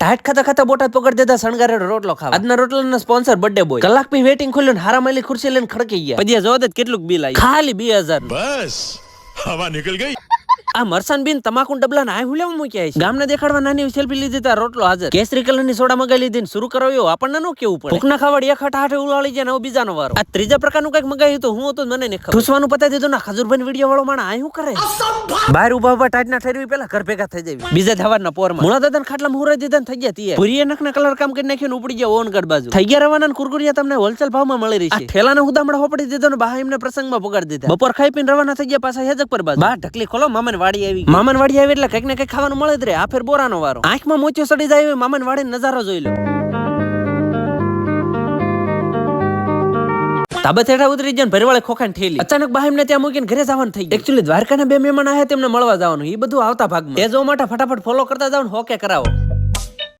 Tight ખાતા ખાતા બોટાદ પકડી દેતા શણગારેલો રોટલો ખાવા. આજના રોટલાના સ્પોન્સર બર્થડે બોય. કલાક પી વેટિંગ ખોલ્યું હારા માલી ખુરશી લઈને ખડકી ગયા. પછી જોત કેટલું બિલ આવ્યું, ખાલી 2000. બસ હવા નીકળ ગઈ. આ મરસાન બિન તમાકુ ડબલા ના હુલેમ મૂક્યા છે. ગામને દેખાડવા નાની સેલ્ફી લીધી તા રોટલો હાજર. કેસરી કલર ની સોડા મગાઈ લીધી ને શરૂ કરાવ્યો. આપણને નો કેવું પડે. ભૂખના ખાવડ એક હાટે ઉલાળી જાય ને બીજાનો વારો. આ ત્રીજા પ્રકારનું કઈક મગાવ્યું તો હું હતો મને નહીં ખબર. ઠૂસવાનું પતાવી દીધું ના ખજૂરભાઈ વિડીયો વાળો માણા આ શું કરે. બહાર ઉભા ઉભા ટાઈટ ના ઠેરવી પેલા ઘર ભેગા થઈ જાય. બીજા ધવારના પોરમાં મુળા દાદા ખાટલા મુહરાઈ દીધા થઈ ગયા તીએ. પુરીએ નખના કલર કામ કરી નાખ્યું ને ઉપડી ગયા ઓનગઢ બાજુ. થઈ ગયા રવાના કુરકુરિયા તમને હોલસેલ ભાવમાં મળી રહી છે. ઠેલાના હુદામડા હોપડી દીધો ને બહાર એમને પ્રસંગમાં પગાડી દીધા. બપોર ખાઈ પીને રવાના થઈ ગયા પાછા હેજક પર બાજુ. બહાર ઢકલી ખોલો મામાની વાડી આવી. મામાની વાડી આવી એટલે કઈક ને કઈક ખાવાનું મળે જ રે. આ ફેર બોરાનો વારો. આંખમાં મોચો સડી જાય મામાની વાડીનો નજારો જોઈ લો. તાબતેડા ઉતરી જાય ભરવાળે ખોખાને ઠેલી. અચાનક બાહેમને ત્યાં મૂકીને ઘરે જવાનું થઈ ગયું. એકચ્યુઅલી દ્વારકાના 2 મહેમાન આવ્યા તેમને મળવા જવાનું. એ બધું આવતા ભાગમાં. એ જો માટે ફટાફટ ફોલો કરતા જાવ ને હોકે કરાવો.